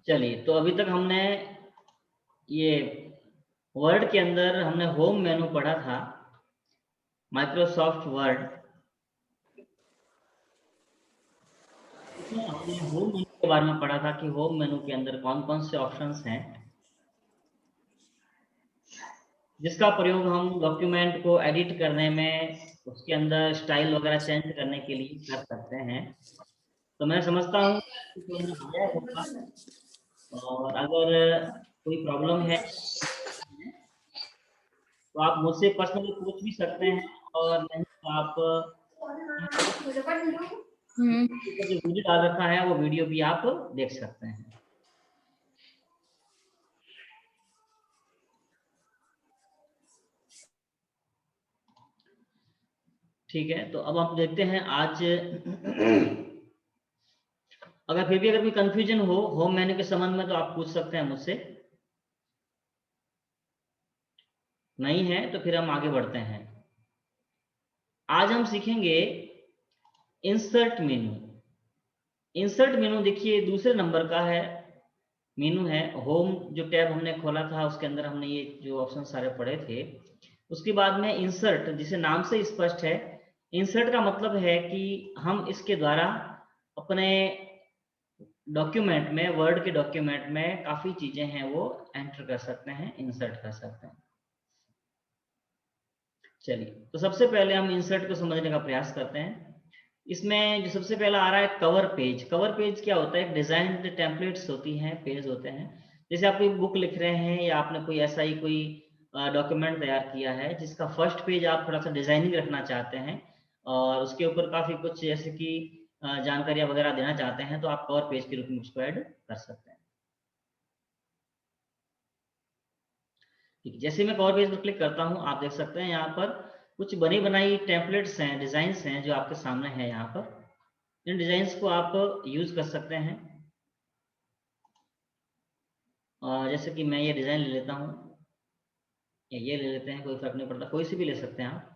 चलिए, तो अभी तक हमने ये वर्ड के अंदर हमने होम मेनू पढ़ा था, माइक्रोसॉफ्ट वर्ड। इसमें हमने होम मेनू के बारे में पढ़ा था कि होम मेनू के अंदर कौन कौन से ऑप्शंस हैं जिसका प्रयोग हम डॉक्यूमेंट को एडिट करने में, उसके अंदर स्टाइल वगैरह चेंज करने के लिए कर सकते हैं। तो मैं समझता हूँ कि समझ आया होगा, और अगर कोई प्रॉब्लम है तो आप मुझसे पर्सनली पूछ भी सकते हैं, और नहीं तो आप जो वीडियो डाल रखा है वो वीडियो भी आप देख सकते हैं। ठीक है, तो अब आप देखते हैं आज अगर फिर भी अगर कोई कंफ्यूजन हो होम मेन्यू के संबंध में तो आप पूछ सकते हैं मुझसे, नहीं है तो फिर हम आगे बढ़ते हैं। आज हम सीखेंगे इंसर्ट मेनू। इंसर्ट मेनू देखिए दूसरे नंबर का है मेनू है। होम जो टैब हमने खोला था उसके अंदर हमने ये जो ऑप्शन सारे पढ़े थे, उसके बाद में इंसर्ट, जिसे नाम से स्पष्ट है, इंसर्ट का मतलब है कि हम इसके द्वारा अपने डॉक्यूमेंट में, वर्ड के डॉक्यूमेंट में काफी चीजें हैं वो एंटर कर सकते हैं, इंसर्ट कर सकते हैं। चलिए, तो सबसे पहले हम इंसर्ट को समझने का प्रयास करते हैं। इसमें जो सबसे पहला आ रहा है कवर पेज। कवर पेज क्या होता है? डिजाइन टेम्पलेट्स होती हैं, पेज होते हैं। जैसे आप कोई बुक लिख रहे हैं या आपने कोई ऐसा ही कोई डॉक्यूमेंट तैयार किया है जिसका फर्स्ट पेज आप थोड़ा सा डिजाइनिंग रखना चाहते हैं और उसके ऊपर काफी कुछ जैसे कि जानकारियां वगैरह देना चाहते हैं, तो आप कवर पेज के रूप में उसको ऐड कर सकते हैं। ठीक है, जैसे मैं कवर पेज पर क्लिक करता हूं, आप देख सकते हैं यहाँ पर कुछ बनी बनाई टेम्पलेट्स हैं, डिजाइन्स हैं जो आपके सामने है। यहाँ पर इन डिजाइन्स को आप यूज कर सकते हैं। जैसे कि मैं ये डिजाइन ले लेता हूँ या ये ले लेते हैं, कोई फर्क नहीं पड़ता, कोई सी भी ले सकते हैं आप।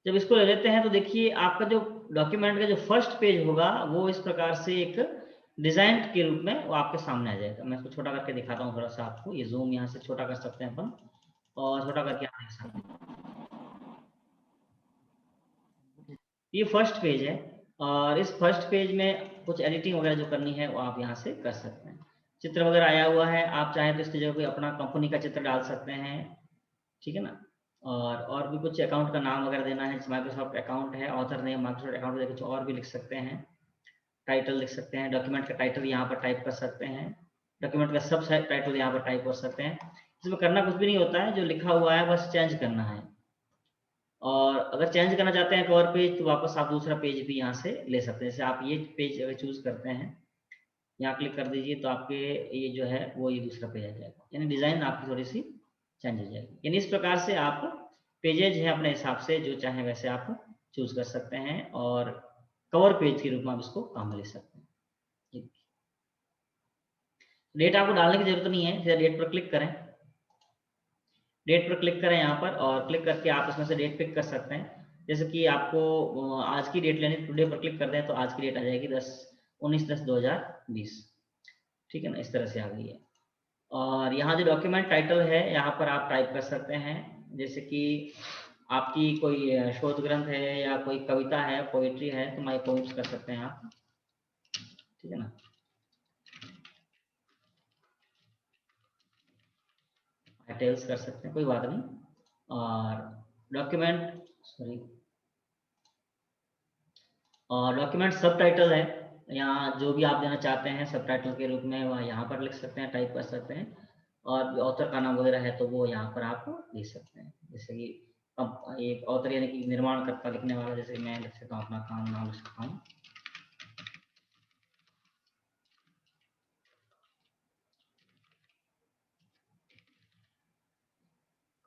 जब इसको ले लेते हैं तो देखिए आपका जो डॉक्यूमेंट का जो फर्स्ट पेज होगा वो इस प्रकार से एक डिजाइन के रूप में वो आपके सामने आ जाएगा। मैं इसको छोटा करके दिखाता हूँ थोड़ा सा आपको। ये जूम यहाँ से छोटा कर सकते हैं अपन, और छोटा करके आप देख सकते हैं। ये फर्स्ट पेज है, और इस फर्स्ट पेज में कुछ एडिटिंग वगैरह जो करनी है वो आप यहाँ से कर सकते हैं। चित्र वगैरह आया हुआ है, आप चाहें तो इसकी जगह कोई अपना कंपनी का चित्र डाल सकते हैं, ठीक है ना। और भी कुछ अकाउंट का नाम वगैरह देना है, माइक्रोसॉफ्ट अकाउंट है, ऑथर नेम माइक्रोसॉफ्ट अकाउंट देकर कुछ और भी लिख सकते हैं। टाइटल लिख सकते हैं, डॉक्यूमेंट का टाइटल यहाँ पर टाइप कर सकते हैं, डॉक्यूमेंट का सब टाइटल यहाँ पर टाइप कर सकते हैं। इसमें करना कुछ भी नहीं होता है, जो लिखा हुआ है बस चेंज करना है। और अगर चेंज करना चाहते हैं कवर पेज तो वापस आप दूसरा पेज भी यहाँ से ले सकते हैं। जैसे आप ये पेज अगर चूज करते हैं, यहाँ क्लिक कर दीजिए तो आपके ये जो है वो ये दूसरा पेज आ जाएगा, यानी डिजाइन आपकी थोड़ी सी चेंज हो जाएगी। यानी इस प्रकार से आप पेजेज है अपने हिसाब से जो चाहे वैसे आप चूज कर सकते हैं और कवर पेज के रूप में आप इसको काम में ले सकते हैं। डेट आपको डालने की जरूरत नहीं है, सीधा डेट पर क्लिक करें। डेट पर क्लिक करें यहाँ पर, और क्लिक करके आप इसमें से डेट पिक कर सकते हैं। जैसे कि आपको आज की डेट लेनी, टुडे पर क्लिक कर दें तो आज की डेट आ जाएगी 19/10/2020। ठीक है ना, इस तरह से आ गई है। और यहाँ जो डॉक्यूमेंट टाइटल है यहाँ पर आप टाइप कर सकते हैं, जैसे कि आपकी कोई शोध ग्रंथ है या कोई कविता है, पोइट्री है, तो माई पोइट्स कर सकते हैं आप, ठीक है ना। डिटेल्स कर सकते हैं, कोई बात नहीं। और डॉक्यूमेंट, सॉरी, और डॉक्यूमेंट सब टाइटल है, यहाँ जो भी आप देना चाहते हैं सब टाइटल के रूप में वह यहाँ पर लिख सकते हैं, टाइप कर सकते हैं। और ऑथर का नाम वगैरह है तो वो यहाँ पर आप लिख सकते हैं। जैसे कि अब ये ऑथर यानी कि निर्माणकर्ता लिखने वाला, जैसे मैं लिख सकता हूँ अपना काम नाम लिख सकता हूँ।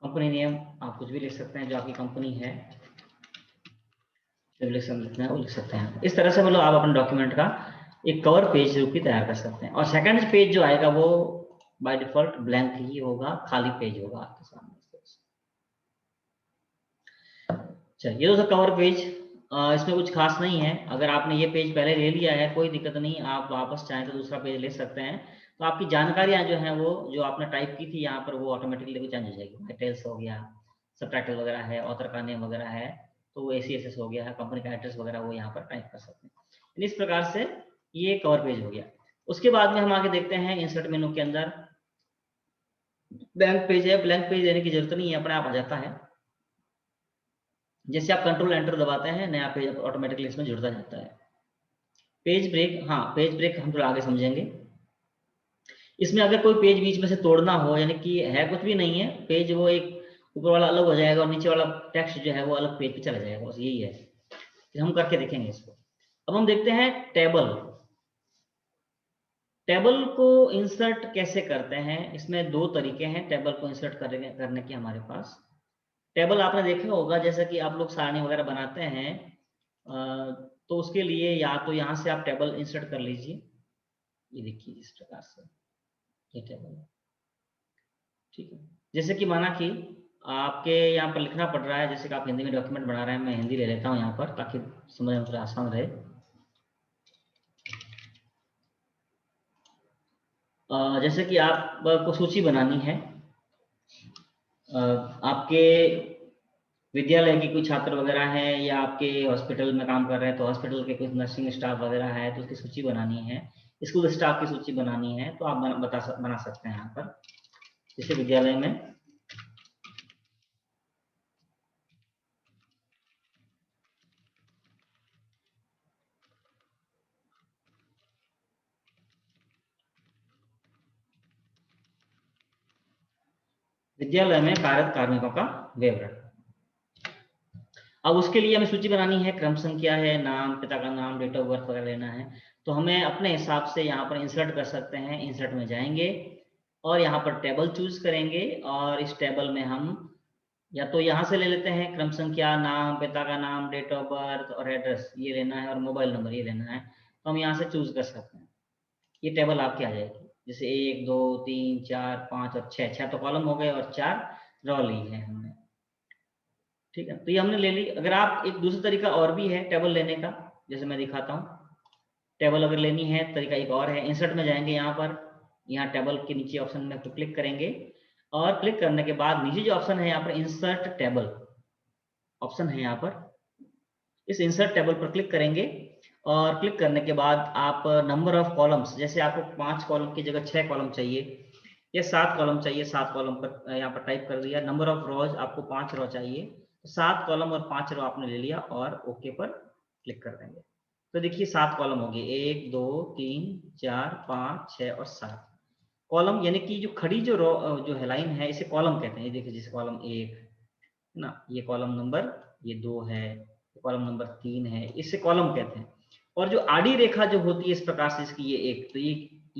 कंपनी नेम आप कुछ भी लिख सकते हैं, जो आपकी कंपनी है जो लिखना है वो लिख सकते हैं। इस तरह से मतलब आप अपने डॉक्यूमेंट का एक कवर पेज रूप में तैयार कर सकते हैं। और सेकंड पेज जो आएगा वो बाय डिफॉल्ट ब्लैंक ही होगा, खाली पेज होगा आपके सामने। चलिए, ये तो कवर पेज। इसमें कुछ खास नहीं है। अगर आपने ये पेज पहले ले लिया है कोई दिक्कत नहीं, आप वापस चाहें तो दूसरा पेज ले सकते हैं। तो आपकी जानकारियां जो हैं वो जो आपने टाइप की थी यहाँ पर वो ऑटोमेटिकली चेंज हो जाएगी। डिटेल्स हो गया, सबटाइटल वगैरह है, ऑथर का नेम वगैरह है, तो वो ACSS हो गया है, कंपनी का एड्रेस वगैरह वो यहाँ पर टाइप कर सकते हैं। इस प्रकार से ये कवर पेज हो गया। उसके बाद में हम आगे देखते हैं इंसर्ट मेनू के अंदर ब्लैंक पेज है। ब्लैंक पेज देने की जरूरत नहीं है, अपने आप आ जाता है। जैसे आप कंट्रोल एंटर दबाते हैं नया पेज ऑटोमेटिकली इसमें जुड़ता जाता है। पेज ब्रेक, हाँ पेज ब्रेक हम थोड़ा आगे समझेंगे। इसमें अगर कोई पेज बीच में से तोड़ना हो, यानी कि है कुछ भी नहीं है पेज, वो एक ऊपर वाला अलग हो जाएगा और नीचे वाला टेक्स्ट जो है वो अलग पेज पे चला जाएगा, बस यही है। तो हम करके देखेंगे इसको। अब हम देखते हैं टेबल। टेबल को इंसर्ट कैसे करते हैं। इसमें दो तरीके हैं टेबल को इंसर्ट करने के हमारे पास। टेबल आपने देखा होगा, जैसा कि आप लोग सारणी वगैरह बनाते हैं, तो उसके लिए या तो यहाँ से आप टेबल इंसर्ट कर लीजिए। ये देखिए इस प्रकार से ये टेबल है, ठीक है। जैसे कि माना कि आपके यहाँ पर लिखना पड़ रहा है, जैसे कि आप हिंदी में डॉक्यूमेंट बना रहे हैं, मैं हिंदी ले लेता हूँ यहाँ पर ताकि समझ में थोड़ा आसान रहे। जैसे कि आपको सूची बनानी है, आपके विद्यालय के कोई छात्र वगैरह हैं या आपके हॉस्पिटल में काम कर रहे हैं तो हॉस्पिटल के कुछ नर्सिंग स्टाफ वगैरह है तो उसकी सूची बनानी है, स्कूल स्टाफ की सूची बनानी है, तो आप बना सकते हैं यहाँ पर। जैसे विद्यालय में कार्यरत कार्मिकों का विवरण। अब उसके लिए हमें सूची बनानी है, क्रम संख्या है, नाम, पिता का नाम, डेट ऑफ बर्थ वगैरह लेना है। तो हमें अपने हिसाब से यहाँ पर इंसर्ट कर सकते हैं। इंसर्ट में जाएंगे और यहाँ पर टेबल चूज करेंगे और इस टेबल में हम या तो यहाँ से ले लेते हैं क्रम संख्या, नाम, पिता का नाम, डेट ऑफ बर्थ और एड्रेस ये लेना है और मोबाइल नंबर ये लेना है, तो हम यहाँ से चूज कर सकते हैं। ये टेबल आपकी आ जाएगी। जैसे 1 2 3 4 5 और 6, 6 तो कॉलम हो गए और 4 रो ली है हमने, ठीक है। तो ये हमने ले ली। अगर आप एक दूसरा तरीका और भी है टेबल लेने का, जैसे मैं दिखाता हूँ। टेबल अगर लेनी है तरीका एक और है, इंसर्ट में जाएंगे यहाँ पर, यहाँ टेबल के नीचे ऑप्शन में तो क्लिक करेंगे और क्लिक करने के बाद नीचे जो ऑप्शन है यहाँ पर इंसर्ट टेबल ऑप्शन है, यहाँ पर इस इंसर्ट टेबल पर क्लिक करेंगे और क्लिक करने के बाद आप नंबर ऑफ कॉलम्स, जैसे आपको 5 कॉलम की जगह 6 कॉलम चाहिए या 7 कॉलम चाहिए, 7 कॉलम पर यहाँ पर टाइप कर दिया। नंबर ऑफ रोज आपको 5 रो चाहिए, तो 7 कॉलम और 5 रो आपने ले लिया और ओके पर क्लिक कर देंगे। तो देखिए 7 कॉलम हो गए, 1 2 3 4 5 6 और 7 कॉलम, यानी कि जो खड़ी जो रो जो है लाइन है इसे कॉलम कहते हैं। ये देखिए जैसे कॉलम 1 है ना, ये कॉलम नंबर ये 2 है, कॉलम नंबर 3 है, इसे कॉलम कहते हैं। और जो आड़ी रेखा जो होती है इस प्रकार से इसकी ये एक, तो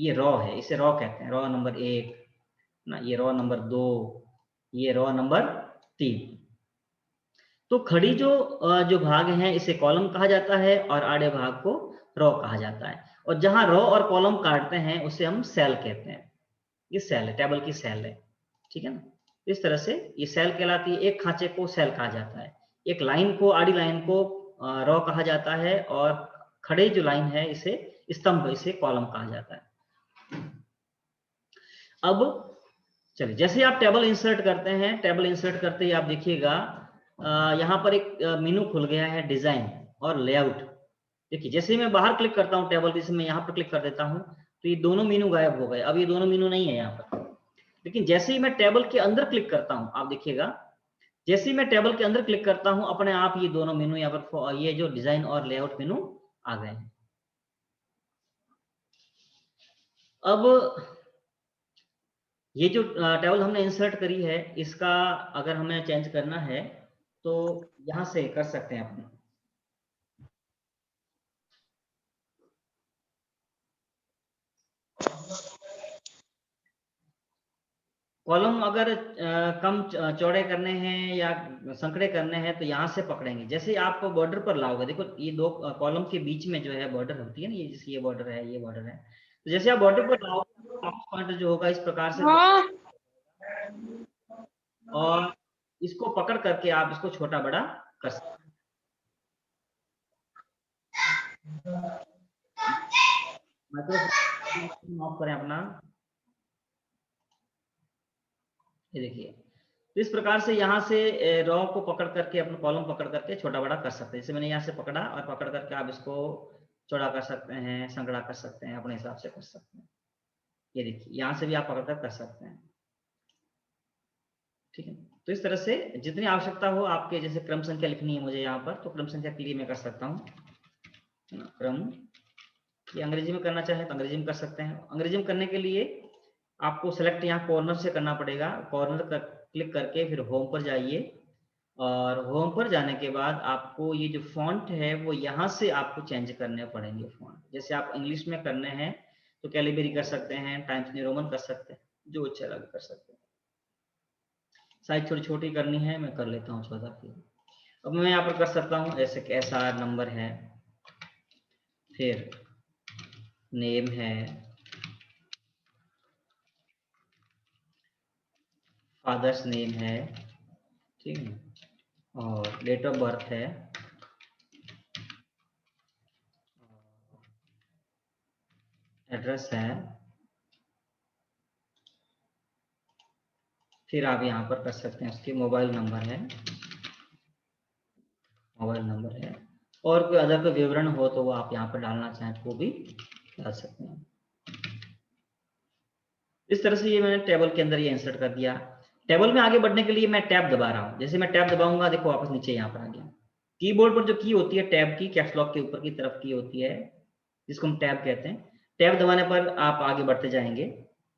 ये रो है, इसे रो कहते हैं। रो नंबर 1 ना, ये रो नंबर 2, ये रो नंबर 3। तो खड़ी जो भाग है इसे कॉलम कहा जाता है और आड़े भाग को रो कहा जाता है। और जहां रो और कॉलम काटते हैं उसे हम सेल कहते हैं। ये सेल है, टेबल की सेल है, ठीक है ना। इस तरह से ये सेल कहलाती है। एक खांचे को सेल कहा जाता है, एक लाइन को, आड़ी लाइन को रो कहा जाता है और खड़े जो लाइन है इसे स्तंभ, इसे कॉलम कहा जाता है। अब चलिए, जैसे आप टेबल इंसर्ट करते हैं, टेबल इंसर्ट करते ही आप देखिएगा यहाँ पर एक मेनू खुल गया है, डिजाइन और लेआउट। देखिए जैसे ही मैं बाहर क्लिक करता हूँ टेबल, जैसे मैं यहाँ पर क्लिक कर देता हूँ तो ये दोनों मेनू गायब हो गए। अब ये दोनों मेनू नहीं है यहाँ पर। लेकिन जैसे ही मैं टेबल के अंदर क्लिक करता हूँ, आप देखिएगा जैसे ही मैं टेबल के अंदर क्लिक करता हूँ अपने आप ये दोनों मेनू यहाँ पर, ये जो डिजाइन और लेआउट मेनू आ गए हैं। अब ये जो टेबल हमने इंसर्ट करी है इसका अगर हमें चेंज करना है तो यहाँ से कर सकते हैं अपने। कॉलम अगर कम चौड़े करने हैं या संकड़े करने हैं तो यहाँ से पकड़ेंगे। जैसे आप बॉर्डर पर लाओगे, देखो ये दो कॉलम के बीच में जो है बॉर्डर होती है ना, ये जैसे ये बॉर्डर है, ये बॉर्डर है, तो जैसे आप बॉर्डर पर लाओगे माउस पॉइंटर जो होगा इस प्रकार से हाँ। और इसको पकड़ करके आप इसको छोटा बड़ा कर सकते हैं। माइक्रोसॉफ्ट ऑफ करें अपना, ये देखिए। तो इस प्रकार से यहाँ से रॉ को पकड़ करके, अपना कॉलम पकड़ करके छोटा बड़ा कर सकते हैं। जैसे मैंने यहाँ से पकड़ा और पकड़ करके आप इसको चौड़ा कर सकते हैं, संकड़ा कर सकते हैं, अपने हिसाब से कर सकते हैं। ये देखिए, यहाँ से भी आप पकड़ कर सकते हैं। ठीक है, तो इस तरह से जितनी आवश्यकता हो आपके, जैसे क्रम संख्या लिखनी है मुझे यहाँ पर, तो क्रम संख्या के लिए मैं कर सकता हूँ क्रम। ये अंग्रेजी में करना चाहे तो अंग्रेजी में कर सकते हैं। अंग्रेजी में करने के लिए आपको सेलेक्ट यहाँ कॉर्नर से करना पड़ेगा। कॉर्नर कर क्लिक करके फिर होम पर जाइए, और होम पर जाने के बाद आपको ये जो फॉन्ट है वो यहाँ से आपको चेंज करने पड़ेंगे फॉन्ट। जैसे आप इंग्लिश में करने हैं तो कैलिबरी कर सकते हैं, टाइम्स न्यू रोमन कर सकते हैं, जो अच्छा लगे कर सकते हैं। साइज थोड़ी छोटी करनी है, मैं कर लेता हूँ 14 की। अब मैं यहाँ पर कर सकता हूँ ऐसे SR नंबर है, फिर नेम है, फादर्स नेम है, ठीक है, और डेट ऑफ बर्थ है, एड्रेस है, फिर आप यहाँ पर कर सकते हैं उसके मोबाइल नंबर है, मोबाइल नंबर है, और कोई अदर कोई विवरण हो तो वो आप यहाँ पर डालना चाहें तो वो भी डाल सकते हैं। इस तरह से ये मैंने टेबल के अंदर ये इंसर्ट कर दिया। टेबल में आगे बढ़ने के लिए मैं टैब दबा रहा हूँ। जैसे मैं टैब दबाऊंगा, देखो वापस नीचे यहाँ पर आ गया। कीबोर्ड पर जो की होती है टैब की, कैप्स लॉक के ऊपर की तरफ की होती है, जिसको हम टैब कहते हैं। टैब दबाने पर आप आगे बढ़ते जाएंगे।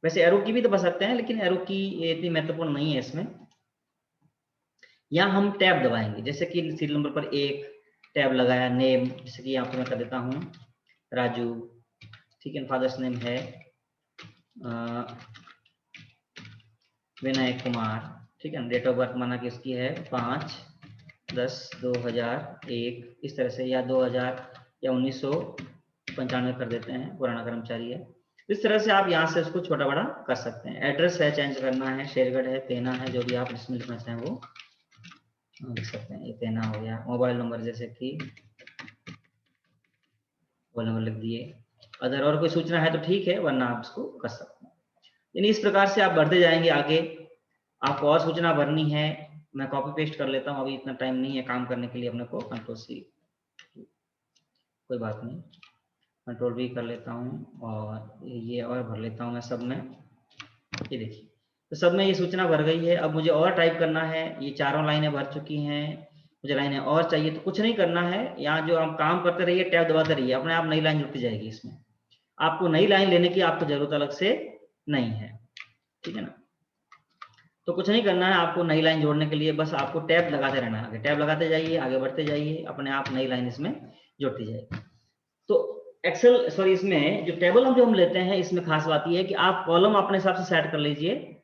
वैसे एरो की भी दबा सकते हैं, लेकिन एरो की इतनी महत्वपूर्ण नहीं है इसमें। यहाँ हम टैब दबाएंगे, जैसे कि सीरियल नंबर पर 1 टैब लगाया, नेम, जैसे कि यहाँ पर मैं कर देता हूँ राजू, ठीक है। फादर्स नेम है विनय कुमार, ठीक है। डेट ऑफ बर्थ माना कि उसकी है 5/10/2001, इस तरह से, या 2000 या 1995 कर देते हैं, पुराना कर्मचारी है। इस तरह से आप यहाँ से उसको छोटा बड़ा कर सकते हैं। एड्रेस है, चेंज करना है, शेरगढ़ है, तेना है, जो भी आप इसमें लिखना चाहें वो लिख सकते हैं। ये तेना हो गया। मोबाइल नंबर जैसे कि मोबाइल नंबर लिख दिए। अगर और कोई सूचना है तो ठीक है, वरना आप इसको कर सकते हैं। यानी इस प्रकार से आप बढ़ते जाएंगे आगे। आपको और सूचना भरनी है, मैं कॉपी पेस्ट कर लेता हूँ, अभी इतना टाइम नहीं है काम करने के लिए अपने को। Ctrl+C, कोई बात नहीं, Ctrl+V कर लेता हूँ, और ये और भर लेता हूँ मैं सब में। ये देखिए, तो सब में ये सूचना भर गई है। अब मुझे और टाइप करना है। ये चारों लाइनें भर चुकी हैं, मुझे लाइनें और चाहिए। तो कुछ नहीं करना है, यहाँ जो आप काम करते रहिए, टैब दबाते रहिए, अपने आप नई लाइन जुड़ती जाएगी इसमें। आपको नई लाइन लेने की आपको जरूरत अलग से नहीं है, ठीक है ना। तो कुछ नहीं करना है आपको नई लाइन जोड़ने के लिए, बस आपको टैब लगाते रहना है। आगे टैब लगाते जाइए, आगे बढ़ते जाइए, अपने आप नई लाइन इसमें जुड़ती जाएगी। तो एक्सेल, सॉरी, इसमें जो टेबल हम लेते हैं, इसमें खास बात यह है कि आप कॉलम अपने हिसाब से सेट कर लीजिए,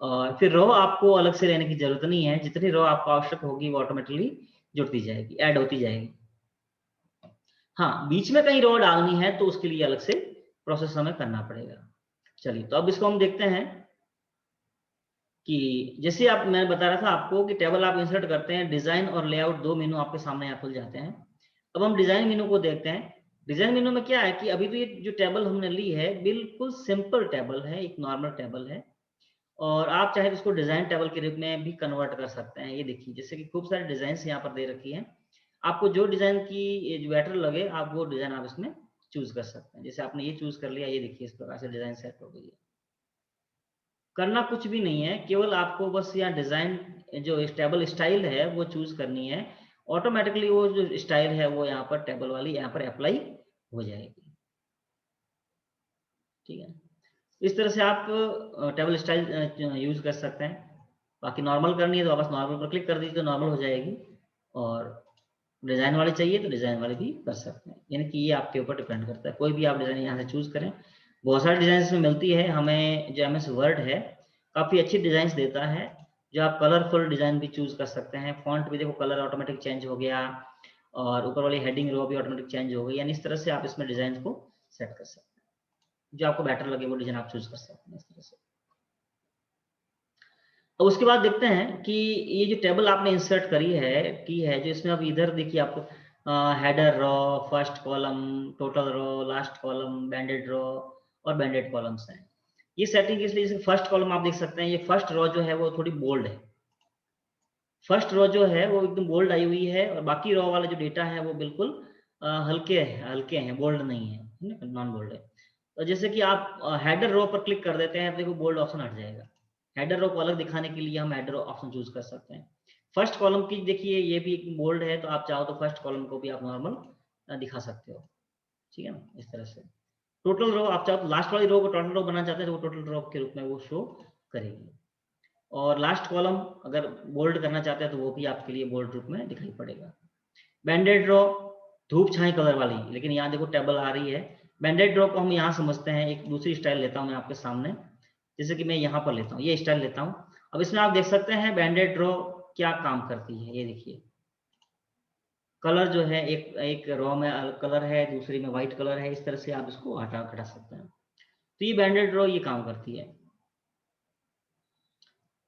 और फिर रो आपको अलग से लेने की जरूरत नहीं है। जितनी रो आपको आवश्यक होगी वो ऑटोमेटिकली जुड़ती जाएगी, ऐड होती जाएगी। हाँ, बीच में कहीं रो डालनी है तो उसके लिए अलग से प्रोसेस हमें करना पड़ेगा। चलिए, तो अब इसको हम देखते हैं कि जैसे आप, मैं बता रहा था आपको कि टेबल आप इंसर्ट करते हैं, डिजाइन और लेआउट 2 मेनू आपके सामने यहाँ खुल जाते हैं। अब हम डिजाइन मेनू को देखते हैं। डिजाइन मेनू में क्या है कि अभी तो ये जो टेबल हमने ली है बिल्कुल सिंपल टेबल है, एक नॉर्मल टेबल है, और आप चाहे तो इसको डिजाइन टेबल के रूप में भी कन्वर्ट कर सकते हैं। ये देखिए, जैसे कि खूब सारे डिजाइन यहाँ पर दे रखी है, आपको जो डिजाइन की जो बेटर लगे आप वो डिजाइन आप इसमें चूज कर सकते हैं। जैसे आपने ये चूज कर लिया, ये देखिए इस प्रकार से डिजाइन सेट हो गई है। करना कुछ भी नहीं है, केवल आपको बस यहाँ डिजाइन जो टेबल स्टाइल है वो चूज करनी है। ऑटोमेटिकली वो जो स्टाइल है वो यहाँ पर टेबल वाली यहाँ पर अप्लाई हो जाएगी, ठीक है। इस तरह से आप टेबल स्टाइल यूज कर सकते हैं। बाकी नॉर्मल करनी है तो वापस नॉर्मल पर क्लिक कर दीजिए तो नॉर्मल हो जाएगी, और डिजाइन वाली चाहिए तो डिजाइन वाली भी कर सकते हैं। यानी कि ये आपके ऊपर डिपेंड करता है, कोई भी आप डिजाइन यहाँ से चूज करें। बहुत सारी डिजाइन इसमें मिलती है हमें। जो MS वर्ड है काफी अच्छी डिजाइन देता है, जो आप कलरफुल डिजाइन भी चूज कर सकते हैं। फॉन्ट भी देखो कलर ऑटोमेटिक चेंज हो गया, और ऊपर वाली हेडिंग रो भी ऑटोमेटिक चेंज हो गई। यानी इस तरह से आप इसमें डिजाइन को सेट कर सकते हैं, जो आपको बेटर लगे वो डिजाइन आप चूज कर सकते हैं इस तरह से। अब उसके बाद देखते हैं कि ये जो टेबल आपने इंसर्ट करी है की है, जो इसमें अब इधर देखिए आपको header row, first column, total row, last column, banded row और बैंडेड कॉलम्स हैं। ये सेटिंग इसलिए, फर्स्ट कॉलम आप देख सकते हैं, ये फर्स्ट रो जो है वो थोड़ी बोल्ड है, फर्स्ट रो जो है वो एकदम बोल्ड आई हुई है, और बाकी रो वाला जो डेटा है वो बिल्कुल हल्के हैं, बोल्ड नहीं है, नॉन बोल्ड है। तो जैसे कि आप हेडर रो पर क्लिक कर देते हैं तो देखो बोल्ड ऑप्शन हट जाएगा। हेडर रो को अलग दिखाने के लिए हम हेडर ऑप्शन चूज कर सकते हैं। फर्स्ट कॉलम की देखिए ये भी बोल्ड है, तो आप चाहो तो फर्स्ट कॉलम को भी आप नॉर्मल दिखा सकते हो, ठीक है ना, इस तरह से। टोटल रो आप चाहो तो लास्ट वाली रो को टोटल रो बनाना चाहते हैं तो वो टोटल रो के रूप में वो शो करेगी, और लास्ट कॉलम अगर बोल्ड करना चाहते हैं तो वो भी आपके लिए बोल्ड रूप में दिखाई पड़ेगा। बैंडेड रो धूप छाई कलर वाली, लेकिन यहाँ देखो टेबल आ रही है। बैंडेड रो को हम यहाँ समझते हैं, एक दूसरी स्टाइल लेता हूँ मैं आपके सामने, जैसे कि मैं यहाँ पर लेता हूँ, ये स्टाइल लेता हूँ। अब इसमें आप देख सकते हैं बैंडेड रो क्या काम करती है, ये देखिए कलर जो है एक रो में कलर है, दूसरी में व्हाइट कलर है, इस तरह से आप इसको हटा घटा सकते हैं। तो ये बैंडेड रो ये काम करती है।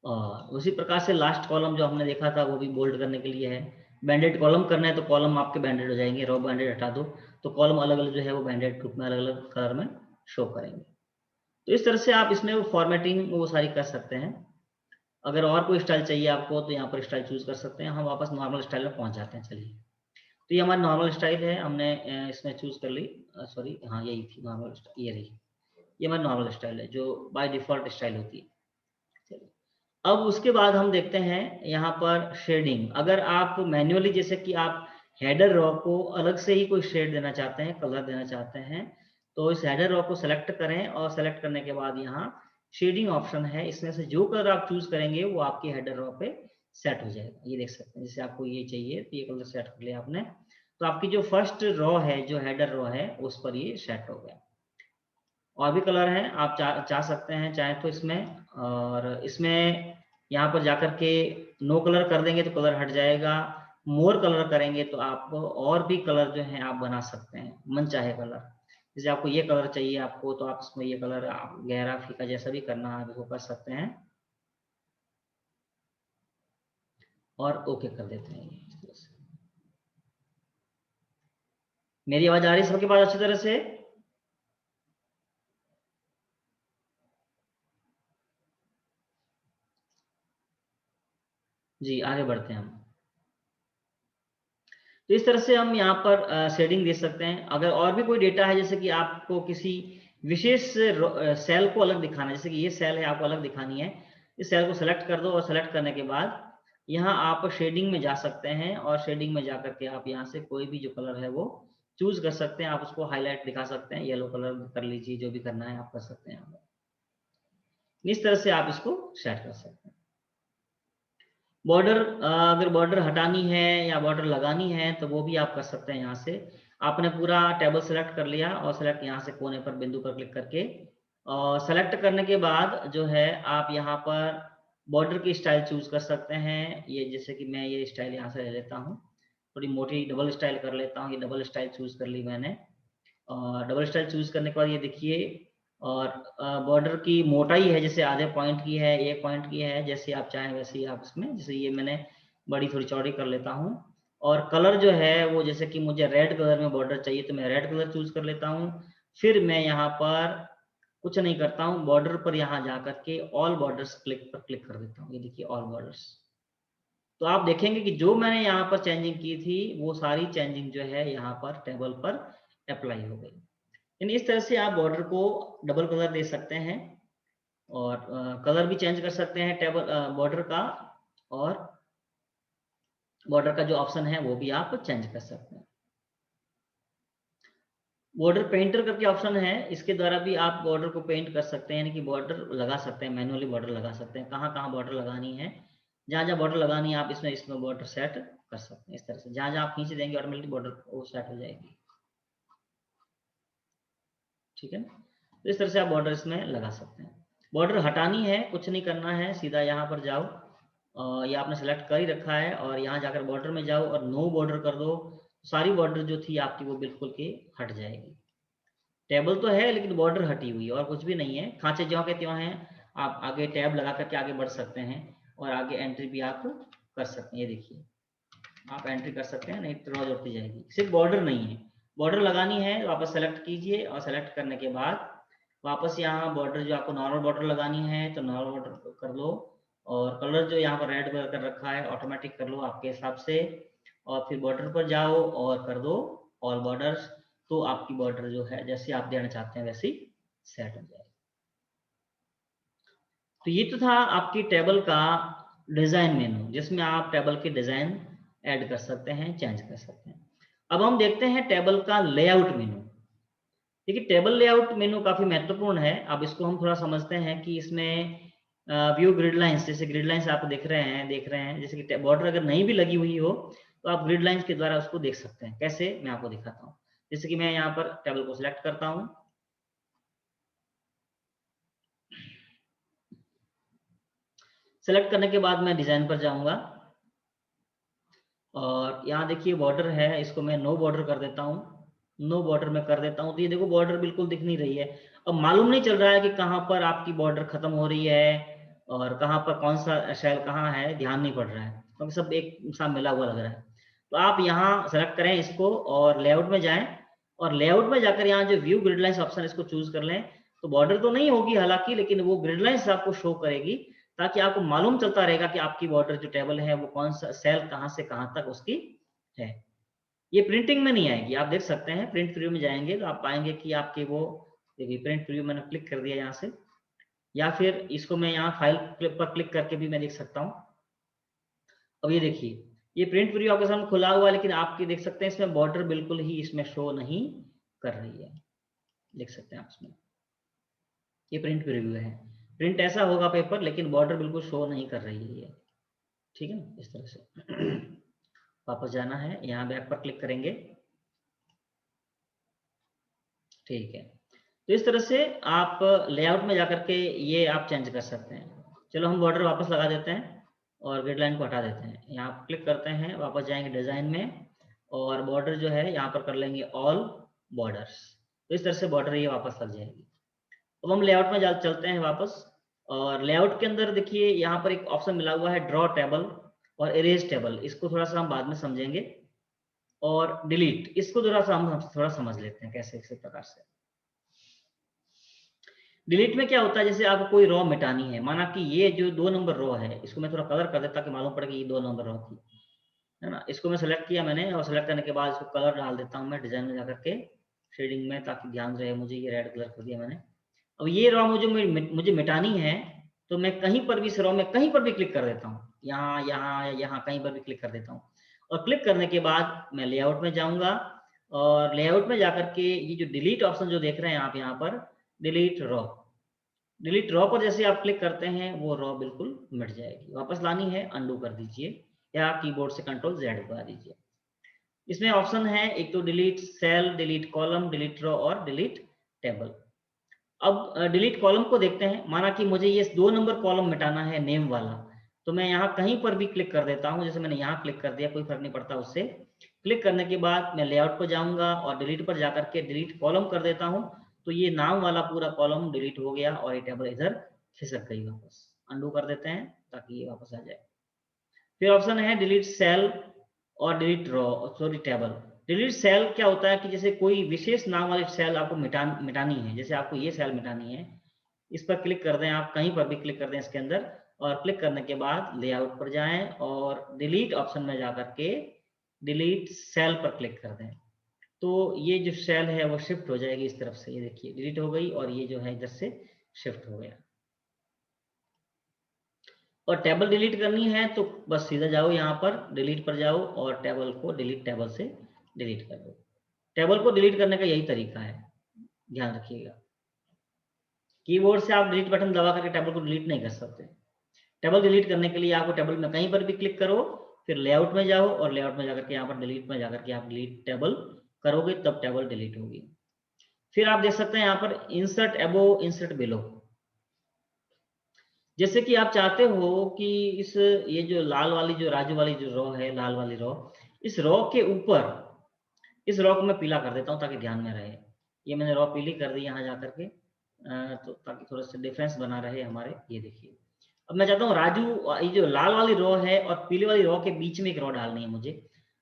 और उसी प्रकार से लास्ट कॉलम जो हमने देखा था वो भी बोल्ड करने के लिए है। बैंडेड कॉलम करना है तो कॉलम आपके बैंडेड हो जाएंगे, रो बैंडेड हटा दो तो कॉलम अलग अलग जो है वो बैंडेड ग्रुप में अलग अलग कलर में शो करेंगे। तो इस तरह से आप इसमें वो फॉर्मेटिंग वो सारी कर सकते हैं। अगर और कोई स्टाइल चाहिए आपको तो यहाँ पर स्टाइल चूज कर सकते हैं। हम वापस नॉर्मल स्टाइल में पहुंच जाते हैं। चलिए, तो ये हमारी नॉर्मल स्टाइल है, हमने इसमें चूज कर ली, सॉरी हाँ यही थी नॉर्मल स्टाइल, ये रही, ये हमारी नॉर्मल स्टाइल है जो बाय डिफॉल्ट स्टाइल होती है। चलिए, अब उसके बाद हम देखते हैं यहाँ पर शेडिंग। अगर आप मैन्युअली, जैसे कि आप हेडर रो को अलग से ही कोई शेड देना चाहते हैं, कलर देना चाहते हैं, तो इस हेडर रो को सेलेक्ट करें और सेलेक्ट करने के बाद यहाँ शेडिंग ऑप्शन है, इसमें से जो कलर आप चूज करेंगे वो आपकी हेडर रो पे सेट हो जाएगा। ये देख सकते हैं, जैसे आपको ये चाहिए तो ये कलर सेट कर लिया आपने, तो आपकी जो फर्स्ट रो है, जो हेडर रो है, उस पर ये सेट हो गया। और भी कलर हैं, आप चाह सकते हैं चाहे तो इसमें, और इसमें यहाँ पर जाकर के नो कलर कर देंगे तो कलर हट जाएगा। मोर कलर करेंगे तो आप और भी कलर जो है आप बना सकते हैं, मन चाहे कलर। जैसे आपको ये कलर चाहिए आपको, तो आप इसमें ये कलर आप गहरा फीका जैसा भी करना है आप इसको कर सकते हैं, और ओके कर देते हैं इस तरह से। मेरी आवाज आ रही है सबके पास अच्छी तरह से? जी, आगे बढ़ते हैं हम। तो इस तरह से हम यहाँ पर शेडिंग दे सकते हैं। अगर और भी कोई डेटा है, जैसे कि आपको किसी विशेष सेल को अलग दिखाना है, जैसे कि ये सेल है आपको अलग दिखानी है, इस सेल को सेलेक्ट कर दो, और सेलेक्ट करने के बाद यहाँ आप शेडिंग में जा सकते हैं, और शेडिंग में जा करके आप यहाँ से कोई भी जो कलर है वो चूज कर सकते हैं। आप उसको हाईलाइट दिखा सकते हैं, येलो कलर कर लीजिए, जो भी करना है आप कर सकते हैं। इस तरह से आप इसको सेट कर सकते हैं। बॉर्डर, अगर बॉर्डर हटानी है या बॉर्डर लगानी है तो वो भी आप कर सकते हैं। यहाँ से आपने पूरा टेबल सेलेक्ट कर लिया, और सेलेक्ट यहाँ से कोने पर बिंदु पर क्लिक करके, और सेलेक्ट करने के बाद जो है आप यहाँ पर बॉर्डर की स्टाइल चूज कर सकते हैं। ये जैसे कि मैं ये स्टाइल यहाँ से ले लेता हूँ, थोड़ी मोटी डबल स्टाइल कर लेता हूँ। ये डबल स्टाइल चूज कर ली मैंने, और डबल स्टाइल चूज करने के बाद ये देखिए, और बॉर्डर की मोटाई है, जैसे आधे पॉइंट की है, 1 पॉइंट की है, जैसे आप चाहें वैसे ही आप इसमें, जैसे ये मैंने बड़ी थोड़ी चौड़ी कर लेता हूँ। और कलर जो है वो, जैसे कि मुझे रेड कलर में बॉर्डर चाहिए तो मैं रेड कलर चूज कर लेता हूँ। फिर मैं यहाँ पर कुछ नहीं करता हूँ, बॉर्डर पर यहाँ जा करके ऑल बॉर्डर्स क्लिक पर क्लिक कर देता हूँ। ये देखिए ऑल बॉर्डर्स, तो आप देखेंगे कि जो मैंने यहाँ पर चेंजिंग की थी वो सारी चेंजिंग जो है यहाँ पर टेबल पर अप्लाई हो गई। यानी इस तरह से आप बॉर्डर को डबल कलर दे सकते हैं, और कलर भी चेंज कर सकते हैं टेबल बॉर्डर का, और बॉर्डर का जो ऑप्शन है वो भी आप चेंज कर सकते हैं। बॉर्डर पेंटर करके ऑप्शन है, इसके द्वारा भी आप बॉर्डर को पेंट कर सकते हैं, यानी कि बॉर्डर लगा सकते हैं, मैनुअली बॉर्डर लगा सकते हैं, कहाँ कहाँ बॉर्डर लगानी है, जहाँ जहाँ बॉर्डर लगानी है आप इसमें बॉर्डर सेट कर सकते हैं। इस तरह से जहाँ जहाँ आप खींच देंगे ऑटोमेटिक बॉर्डर वो सेट हो जाएगी, ठीक है। तो इस तरह से आप बॉर्डर इसमें लगा सकते हैं। बॉर्डर हटानी है, कुछ नहीं करना है, सीधा यहाँ पर जाओ, ये आपने सेलेक्ट कर ही रखा है, और यहाँ जाकर बॉर्डर में जाओ और नो बॉर्डर कर दो। सारी बॉर्डर जो थी आपकी वो बिल्कुल की हट जाएगी। टेबल तो है लेकिन बॉर्डर हटी हुई है, और कुछ भी नहीं है। खांचे ज्यों के त्यों हैं, आप आगे टैब लगा करके आगे बढ़ सकते हैं, और आगे एंट्री भी आप कर सकते हैं। ये देखिए आप एंट्री कर सकते हैं, नहीं तो रो जुड़ती जाएगी। सिर्फ बॉर्डर नहीं है, बॉर्डर लगानी है वापस सेलेक्ट कीजिए और सेलेक्ट करने के बाद वापस यहाँ बॉर्डर जो आपको नॉर्मल बॉर्डर लगानी है तो नॉर्मल बॉर्डर कर लो, और कलर जो यहाँ पर रेड कलर कर रखा है ऑटोमेटिक कर लो आपके हिसाब से, और फिर बॉर्डर पर जाओ और कर दो ऑल बॉर्डर्स। तो आपकी बॉर्डर जो है जैसे आप देना चाहते हैं वैसी सेट हो जाएगी। तो ये तो था आपकी टेबल का डिजाइन मेनू, जिसमें आप टेबल के डिजाइन ऐड कर सकते हैं, चेंज कर सकते हैं। अब हम देखते हैं टेबल का लेआउट मेनू। देखिए टेबल लेआउट मेनू काफी महत्वपूर्ण है। अब इसको हम थोड़ा समझते हैं कि इसमें व्यू ग्रिड लाइंस, जैसे ग्रिड लाइंस आप देख रहे हैं, जैसे कि बॉर्डर अगर नहीं भी लगी हुई हो तो आप ग्रिड लाइंस के द्वारा उसको देख सकते हैं। कैसे, मैं आपको दिखाता हूँ। जैसे कि मैं यहाँ पर टेबल को सिलेक्ट करता हूँ, सेलेक्ट करने के बाद मैं डिजाइन पर जाऊंगा और यहाँ देखिए बॉर्डर है, इसको मैं नो बॉर्डर कर देता हूँ, नो बॉर्डर में कर देता हूँ। तो ये देखो बॉर्डर बिल्कुल दिख नहीं रही है। अब मालूम नहीं चल रहा है कि कहाँ पर आपकी बॉर्डर खत्म हो रही है और कहाँ पर कौन सा शेल कहाँ है, ध्यान नहीं पड़ रहा है क्योंकि सब एक साथ मिला हुआ लग रहा है। तो आप यहाँ सेलेक्ट करें इसको और लेआउट में जाएं, और लेआउट में जाकर यहाँ जो व्यू ग्रिड लाइंस ऑप्शन इसको चूज कर लें। तो बॉर्डर तो नहीं होगी हालांकि, लेकिन वो ग्रिड लाइंस आपको शो करेगी ताकि आपको मालूम चलता रहेगा कि आपकी बॉर्डर जो टेबल है वो कौन सा सेल कहाँ से कहाँ तक उसकी है। ये प्रिंटिंग में नहीं आएगी, आप देख सकते हैं प्रिंट प्रीव्यू में जाएंगे तो आप पाएंगे कि आपके वो, देखिए प्रिंट प्रीव्यू मैंने क्लिक कर दिया यहाँ से, या फिर इसको मैं यहाँ फाइल पर क्लिक करके भी मैं देख सकता हूँ। अब ये देखिए ये प्रिंट प्रीव्यू आपके सामने खुला हुआ है, लेकिन आपके देख सकते हैं इसमें बॉर्डर बिल्कुल ही इसमें शो नहीं कर रही है, देख सकते हैं आप इसमें। ये प्रिंट प्रीव्यू है, प्रिंट ऐसा होगा पेपर, लेकिन बॉर्डर बिल्कुल शो नहीं कर रही है। ठीक है ना, इस तरह से। वापस जाना है, यहाँ बैक पर क्लिक करेंगे, ठीक है। तो इस तरह से आप लेआउट में जाकर के ये आप चेंज कर सकते हैं। चलो हम बॉर्डर वापस लगा देते हैं और ग्रिड लाइन को हटा देते हैं। यहाँ पर क्लिक करते हैं, वापस जाएंगे डिजाइन में और बॉर्डर जो है यहाँ पर कर लेंगे ऑल बॉर्डर्स। तो इस तरह से बॉर्डर ये वापस लग जाएगी। अब हम लेआउट में चलते हैं वापस, और लेआउट के अंदर देखिए यहाँ पर एक ऑप्शन मिला हुआ है ड्रॉ टेबल और इरेज टेबल। इसको थोड़ा सा हम बाद में समझेंगे। और डिलीट, इसको थोड़ा सा हम थोड़ा समझ लेते हैं कैसे किस प्रकार से। डिलीट में क्या होता है, जैसे आपको कोई रॉ मिटानी है, माना कि ये जो 2 नंबर रॉ है, इसको मैं थोड़ा कलर कर देता कि मालूम पड़े कि ये 2 नंबर रॉ थी, है ना। इसको मैं सेलेक्ट किया मैंने, और सेलेक्ट करने के बाद इसको कलर डाल देता हूँ मैं डिजाइन में जाकर के शेडिंग में, ताकि ध्यान रहे मुझे। ये रेड कलर कर दिया मैंने। अब ये रॉ मुझे मिटानी है, तो मैं कहीं पर भी इस रॉ में कहीं पर भी क्लिक कर देता हूँ, यहाँ यहाँ यहाँ कहीं पर भी क्लिक कर देता हूँ। और क्लिक करने के बाद मैं लेआउट में जाऊंगा, और लेआउट में जाकर के ये जो डिलीट ऑप्शन जो देख रहे हैं आप यहाँ पर, डिलीट रॉ, डिलीट रॉ पर जैसे आप क्लिक करते हैं वो रॉ बिल्कुल मिट जाएगी। वापस लानी है, अंडू कर दीजिए या कीबोर्ड से कंट्रोल जेड दबा दीजिए। इसमें ऑप्शन है एक तो delete cell, delete column, delete row और डिलीट टेबल। अब डिलीट कॉलम को देखते हैं। माना कि मुझे ये 2 नंबर कॉलम मिटाना है नेम वाला, तो मैं यहाँ कहीं पर भी क्लिक कर देता हूँ। जैसे मैंने यहाँ क्लिक कर दिया, कोई फर्क नहीं पड़ता उससे। क्लिक करने के बाद मैं लेआउट पर जाऊंगा और डिलीट पर जाकर के डिलीट कॉलम कर देता हूँ। तो ये नाम वाला पूरा कॉलम डिलीट हो गया और ये टेबल इधर खिसक गई वापस। अंडू कर देते हैं ताकि ये वापस आ जाए। फिर ऑप्शन है डिलीट सेल और delete row, sorry table. Delete cell क्या होता है कि जैसे कोई विशेष नाम वाली सेल आपको मिटानी है, जैसे आपको ये सेल मिटानी है, इस पर क्लिक कर दें, आप कहीं पर भी क्लिक कर दें इसके अंदर, और क्लिक करने के बाद लेआउट पर जाएं और डिलीट ऑप्शन में जाकर के डिलीट सेल पर क्लिक कर दें। तो ये जो सेल है वो शिफ्ट हो जाएगी इस तरफ से, ये देखिए डिलीट हो गई और ये जो है इधर से शिफ्ट हो गया। और टेबल डिलीट करनी है तो बस सीधा जाओ यहाँ पर डिलीट पर जाओ और टेबल को डिलीट टेबल से डिलीट कर दो। टेबल को डिलीट करने का यही तरीका है, ध्यान रखिएगा। कीबोर्ड से आप डिलीट बटन दबा करके टेबल को डिलीट नहीं कर सकते। टेबल डिलीट करने के लिए आपको टेबल में कहीं पर भी क्लिक करो, फिर लेआउट में जाओ और लेआउट में जाकर के यहाँ पर डिलीट में जाकर के आप डिलीट टेबल करोगे, तब टेबल डिलीट होगी। फिर आप देख सकते हैं यहाँ पर इंसर्ट अबो, इंसर्ट बिलो। जैसे कि आप चाहते हो कि इस ये जो लाल वाली जो राजू वाली जो रॉ है, लाल वाली रॉ, इस रॉ के ऊपर इस रॉ को मैं पीला कर देता हूँ ताकि ध्यान में रहे। ये मैंने रॉ पीली कर दी यहाँ जाकर के, तो ताकि थोड़ा सा डिफरेंस बना रहे हमारे। ये देखिए अब मैं चाहता हूँ राजू, ये जो लाल वाली रॉ है और पीली वाली रॉ के बीच में एक रॉ डालनी है मुझे,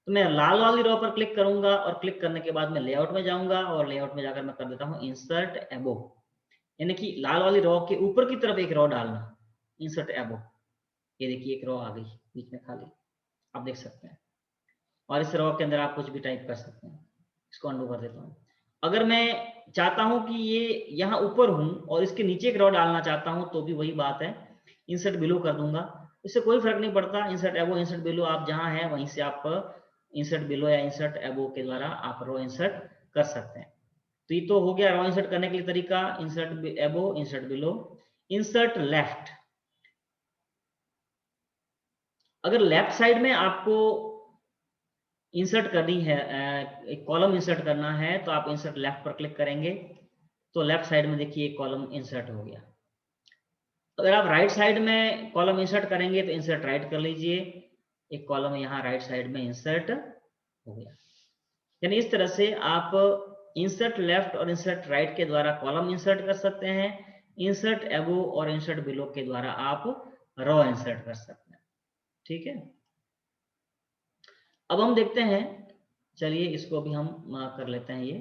तो मैं लाल वाली रो पर क्लिक करूंगा और क्लिक करने के बाद मैं लेआउट में जाऊंगा और लेआउट में जाकर मैं कर देता हूं इंसर्ट एबो, यानी कि लाल वाली रो के ऊपर की तरफ एक रो डालना, इंसर्ट एबो। ये देखिए एक रो आ गई बीच में खाली, आप देख सकते हैं। और इस रो के अंदर आप कुछ भी टाइप कर सकते हैं। इसको अंडू कर देता हूँ। अगर मैं चाहता हूं कि ये यहाँ ऊपर हूं और इसके नीचे एक रो डालना चाहता हूं तो भी वही बात है, इंसर्ट बिलो कर दूंगा। इससे कोई फर्क नहीं पड़ता, इंसर्ट एबो इंसर्ट बिलो आप जहां है वहीं से आप इंसर्ट बिलो या इंसर्ट एबो के द्वारा आप रो इंसर्ट कर सकते हैं। तो ये तो हो गया रो इंसर्ट करने के लिए तरीका, इंसर्ट एबो इंसर्ट बिलो। इंसर्ट लेफ्ट, अगर लेफ्ट साइड में आपको इंसर्ट करनी है, एक कॉलम इंसर्ट करना है, तो आप इंसर्ट लेफ्ट पर क्लिक करेंगे तो लेफ्ट साइड में देखिए एक कॉलम इंसर्ट हो गया। अगर आप राइट साइड में कॉलम इंसर्ट करेंगे तो इंसर्ट राइट कर लीजिए, एक कॉलम यहाँ राइट साइड में इंसर्ट हो गया। यानी इस तरह से आप इंसर्ट लेफ्ट और इंसर्ट राइट के द्वारा कॉलम इंसर्ट कर सकते हैं, इंसर्ट एबो और इंसर्ट बिलो के द्वारा आप रो इंसर्ट कर सकते हैं। ठीक है, अब हम देखते हैं, चलिए इसको भी हम कर लेते हैं ये।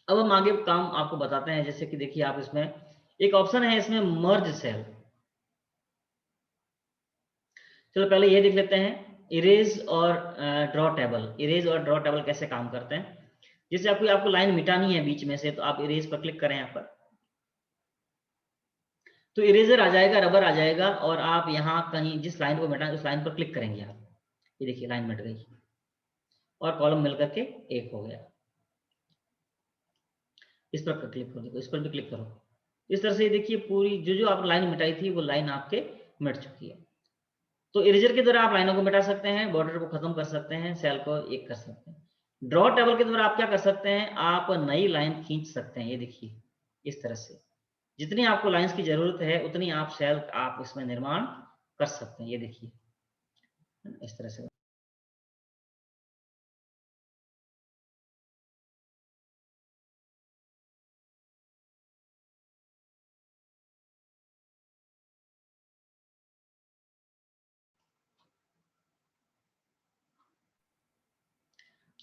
अब हम आगे काम आपको बताते हैं, जैसे कि देखिए आप इसमें एक ऑप्शन है इसमें मर्ज सेल। चलो पहले ये देख लेते हैं, इरेज और ड्रॉ टेबल। इरेज और ड्रॉ टेबल कैसे काम करते हैं। जैसे आपको लाइन मिटानी है बीच में से, तो आप इरेज पर क्लिक करें यहाँ पर, तो इरेजर आ जाएगा, रबर आ जाएगा, और आप यहाँ कहीं जिस लाइन को मिटाएं उस लाइन पर क्लिक करेंगे आप। ये देखिए लाइन मिट गई और कॉलम मिलकर के एक हो गया। इस पर क्लिक करो, इस पर भी क्लिक करो। इस तरह से देखिए पूरी जो जो आप लाइन मिटाई थी वो लाइन आपके मिट चुकी है। तो इरेजर के द्वारा आप लाइनों को मिटा सकते हैं, बॉर्डर को खत्म कर सकते हैं, सेल को एक कर सकते हैं। ड्रॉ टेबल के द्वारा आप क्या कर सकते हैं, आप नई लाइन खींच सकते हैं। ये देखिए इस तरह से जितनी आपको लाइंस की जरूरत है उतनी आप सेल आप इसमें निर्माण कर सकते हैं। ये देखिए इस तरह से।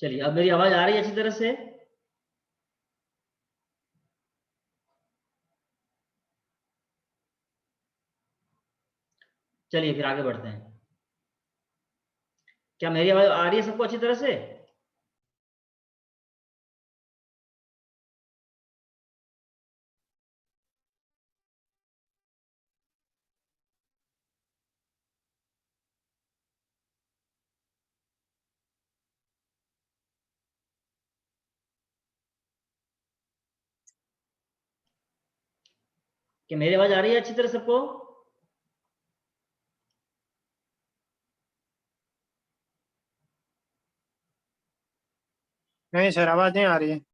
चलिए अब मेरी आवाज आ रही है अच्छी तरह से। चलिए फिर आगे बढ़ते हैं। क्या मेरी आवाज आ रही है सबको अच्छी तरह से। क्या मेरी आवाज आ रही है अच्छी तरह सबको। नहीं सर, आवाज नहीं आ रही है।